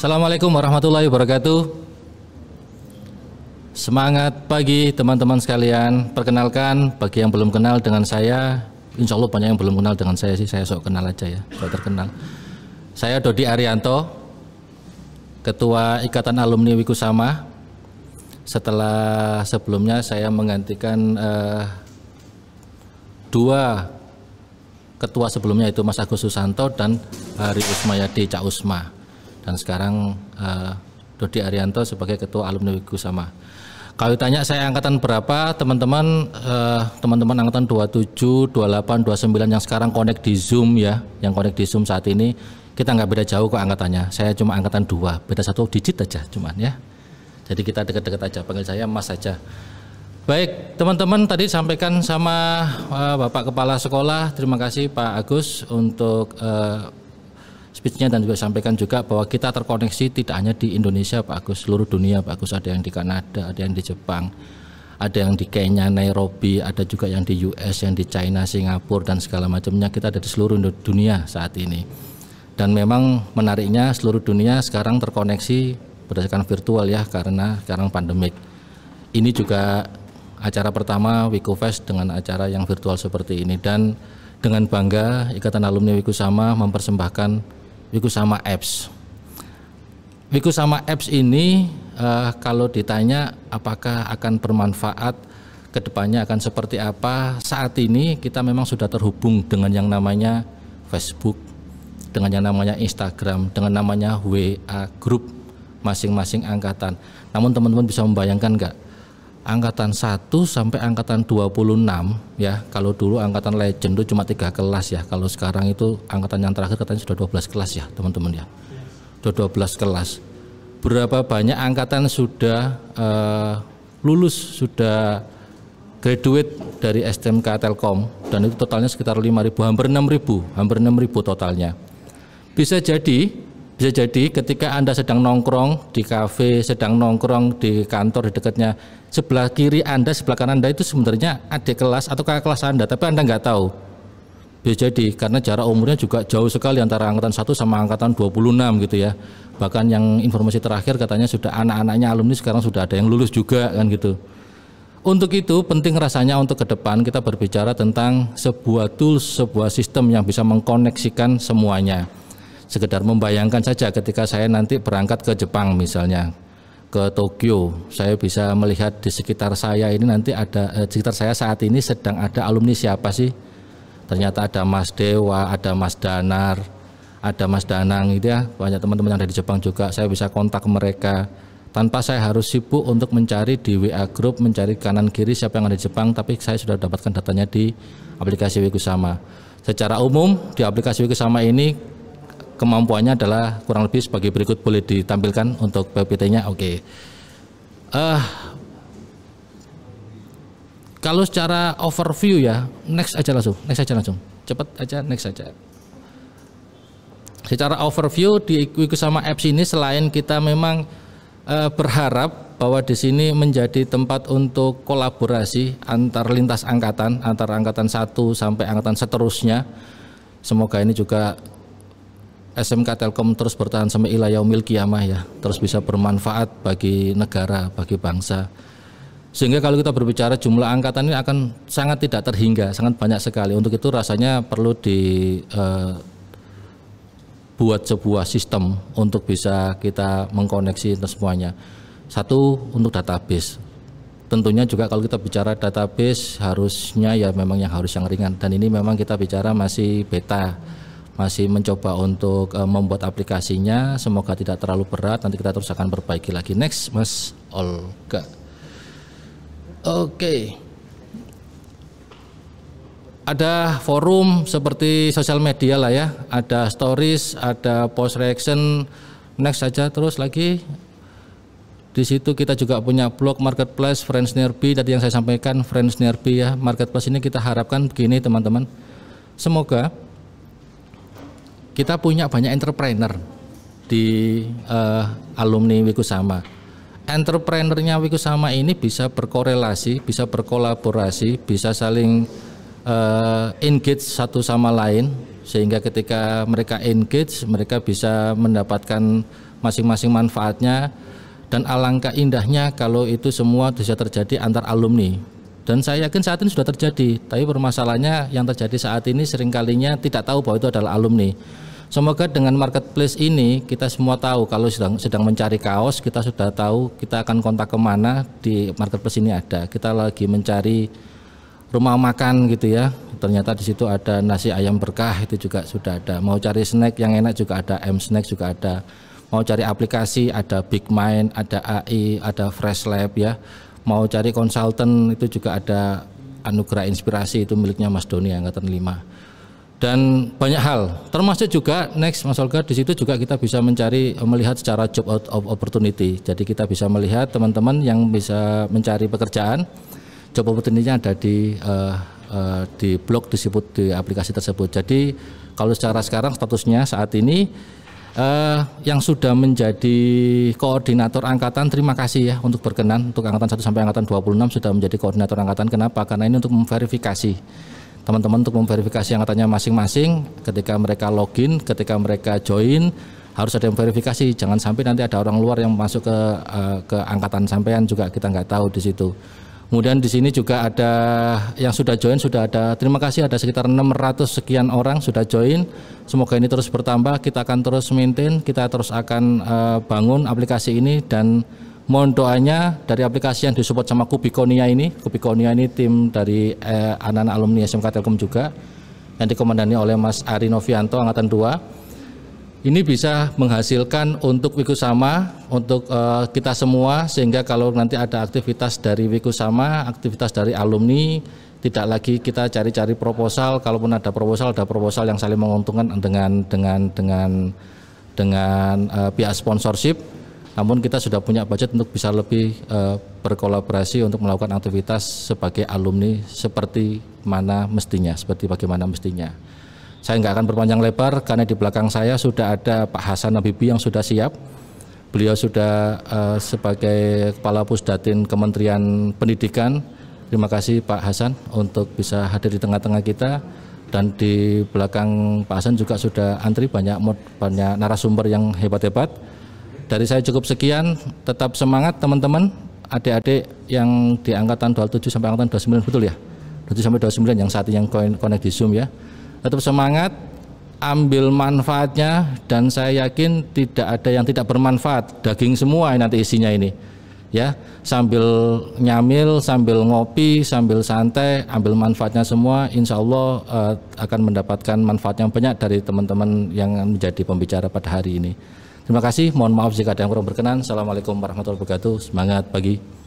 Assalamualaikum warahmatullahi wabarakatuh. Semangat pagi teman-teman sekalian. Perkenalkan bagi yang belum kenal dengan saya, insya Allah banyak yang belum kenal dengan saya sih, saya sok kenal aja ya, sok terkenal. Saya Dodi Arianto, Ketua Ikatan Alumni Wikusama. Setelah sebelumnya saya menggantikan dua ketua sebelumnya, itu Mas Agus Susanto dan Hari Usmayadi Cak Usma. Dan sekarang Dodi Arianto sebagai Ketua Alumni Wikusama. Kalau ditanya saya angkatan berapa, teman-teman angkatan 27, 28, 29 yang sekarang connect di Zoom ya, yang connect di Zoom saat ini, kita nggak beda jauh kok angkatannya. Saya cuma angkatan 2, beda 1 digit aja cuman ya. Jadi kita dekat-dekat aja, panggil saya Mas saja. Baik, teman-teman tadi sampaikan sama Bapak Kepala Sekolah, terima kasih Pak Agus untuk speech-nya, dan juga sampaikan juga bahwa kita terkoneksi tidak hanya di Indonesia Pak Agus, seluruh dunia Pak Agus, ada yang di Kanada, ada yang di Jepang, ada yang di Kenya, Nairobi, ada juga yang di US, yang di China, Singapura, dan segala macamnya. Kita ada di seluruh dunia saat ini. Dan memang menariknya seluruh dunia sekarang terkoneksi berdasarkan virtual ya, karena sekarang pandemik. Ini juga acara pertama Wikufest dengan acara yang virtual seperti ini, dan dengan bangga Ikatan Alumni Wikusama mempersembahkan Wikusama Apps. Wikusama Apps ini kalau ditanya apakah akan bermanfaat ke depannya, akan seperti apa, saat ini kita memang sudah terhubung dengan yang namanya Facebook, dengan yang namanya Instagram, dengan namanya WA Group masing-masing angkatan. Namun teman-teman bisa membayangkan nggak, angkatan 1 sampai angkatan 26 ya, kalau dulu angkatan legend itu cuma 3 kelas ya, kalau sekarang itu angkatan yang terakhir katanya sudah 12 kelas ya teman-teman ya, sudah 12 kelas. Berapa banyak angkatan sudah lulus, sudah graduate dari STMK Telkom, dan itu totalnya sekitar 5.000, hampir 6.000 totalnya. Bisa jadi ketika Anda sedang nongkrong di kafe, sedang nongkrong di kantor di dekatnya, sebelah kiri Anda, sebelah kanan Anda itu sebenarnya adik kelas atau kakak kelas Anda, tapi Anda nggak tahu. Bisa jadi karena jarak umurnya juga jauh sekali antara angkatan 1 sama angkatan 26 gitu ya. Bahkan yang informasi terakhir katanya sudah anak-anaknya alumni sekarang sudah ada yang lulus juga kan gitu. Untuk itu penting rasanya untuk ke depan kita berbicara tentang sebuah tools, sebuah sistem yang bisa mengkoneksikan semuanya. Sekedar membayangkan saja ketika saya nanti berangkat ke Jepang misalnya, ke Tokyo, saya bisa melihat di sekitar saya ini nanti ada, sekitar saya saat ini sedang ada alumni siapa sih? Ternyata ada Mas Dewa, ada Mas Danar, ada Mas Danang gitu ya, banyak teman-teman yang ada di Jepang juga, saya bisa kontak mereka tanpa saya harus sibuk untuk mencari di WA Group, mencari kanan kiri siapa yang ada di Jepang, tapi saya sudah dapatkan datanya di aplikasi Wikusama. Secara umum di aplikasi Wikusama ini kemampuannya adalah kurang lebih sebagai berikut, boleh ditampilkan untuk PPT-nya. Oke. Kalau secara overview ya, next aja langsung, cepat aja, next aja. Secara overview di Wikusama Apps ini, selain kita memang berharap bahwa di sini menjadi tempat untuk kolaborasi antar lintas angkatan, antara angkatan 1 sampai angkatan seterusnya. Semoga ini juga SMK Telkom terus bertahan sampai ila yaumil qiyamah ya, terus bisa bermanfaat bagi negara, bagi bangsa. Sehingga kalau kita berbicara jumlah angkatan ini akan sangat tidak terhingga, sangat banyak sekali. Untuk itu rasanya perlu dibuat sebuah sistem untuk bisa kita mengkoneksi semuanya. Satu, untuk database. Tentunya juga kalau kita bicara database harusnya ya memang yang ringan, dan ini memang kita bicara masih beta, masih mencoba untuk membuat aplikasinya, semoga tidak terlalu berat, nanti kita terus akan perbaiki lagi. Next Mas Olga. Oke. Ada forum seperti sosial media lah ya, ada stories, ada post reaction. Next saja, terus lagi. Di situ kita juga punya blog marketplace Friends Nearby, tadi yang saya sampaikan Friends Nearby ya. Marketplace ini kita harapkan begini teman-teman, semoga kita punya banyak entrepreneur di alumni Wikusama. Entrepreneurnya Wikusama ini bisa berkorelasi, bisa berkolaborasi, bisa saling engage satu sama lain, sehingga ketika mereka engage, mereka bisa mendapatkan masing-masing manfaatnya, dan alangkah indahnya kalau itu semua bisa terjadi antar alumni. Dan saya yakin saat ini sudah terjadi, tapi permasalahannya yang terjadi saat ini seringkalinya tidak tahu bahwa itu adalah alumni. Semoga dengan marketplace ini kita semua tahu kalau sedang mencari kaos, kita sudah tahu kita akan kontak kemana di marketplace ini ada. Kita lagi mencari rumah makan gitu ya, ternyata di situ ada nasi ayam berkah, itu juga sudah ada. Mau cari snack yang enak juga ada, M Snack juga ada. Mau cari aplikasi ada Big Mind, ada AI, ada Fresh Lab ya. Mau cari konsultan itu juga ada Anugerah Inspirasi, itu miliknya Mas Doni Angkatan 5. Dan banyak hal, termasuk juga next Mas Olga, di situ juga kita bisa melihat secara job opportunity. Jadi kita bisa melihat teman-teman yang bisa mencari pekerjaan, job opportunity-nya ada di blog disebut di aplikasi tersebut. Jadi kalau secara sekarang statusnya saat ini yang sudah menjadi koordinator angkatan, terima kasih ya untuk berkenan untuk angkatan 1 sampai angkatan 26 sudah menjadi koordinator angkatan. Kenapa? Karena ini untuk memverifikasi teman-teman, untuk memverifikasi angkatannya masing-masing. Ketika mereka login, ketika mereka join, harus ada yang verifikasi. Jangan sampai nanti ada orang luar yang masuk ke angkatan sampean, juga kita nggak tahu di situ. Kemudian di sini juga ada yang sudah join, sudah ada, terima kasih, ada sekitar 600 sekian orang sudah join. Semoga ini terus bertambah, kita akan terus maintain, kita terus akan bangun aplikasi ini, dan mohon doanya dari aplikasi yang disupport sama Kubikonia ini. Kubikonia ini tim dari anak-anak alumni SMK Telkom juga, yang dikomandani oleh Mas Ari Novianto Angkatan 2. Ini bisa menghasilkan untuk Wikusama, untuk kita semua, sehingga kalau nanti ada aktivitas dari Wikusama, aktivitas dari alumni, tidak lagi kita cari-cari proposal. Kalaupun ada proposal yang saling menguntungkan dengan pihak sponsorship. Namun kita sudah punya budget untuk bisa lebih berkolaborasi untuk melakukan aktivitas sebagai alumni seperti mana mestinya, seperti bagaimana mestinya. Saya nggak akan berpanjang lebar karena di belakang saya sudah ada Pak Hasan Habibie yang sudah siap. Beliau sudah sebagai Kepala Pusdatin Kementerian Pendidikan. Terima kasih Pak Hasan untuk bisa hadir di tengah-tengah kita. Dan di belakang Pak Hasan juga sudah antri banyak narasumber yang hebat-hebat. Dari saya cukup sekian, tetap semangat teman-teman, adik-adik yang di angkatan 27 sampai angkatan 29, betul ya? 27 sampai 29 yang saat ini yang connect di Zoom ya. Tetap semangat, ambil manfaatnya, dan saya yakin tidak ada yang tidak bermanfaat. Daging semua nanti isinya ini, ya. Sambil nyamil, sambil ngopi, sambil santai, ambil manfaatnya semua. Insya Allah akan mendapatkan manfaat yang banyak dari teman-teman yang menjadi pembicara pada hari ini. Terima kasih. Mohon maaf jika ada yang kurang berkenan. Assalamualaikum warahmatullahi wabarakatuh. Semangat pagi.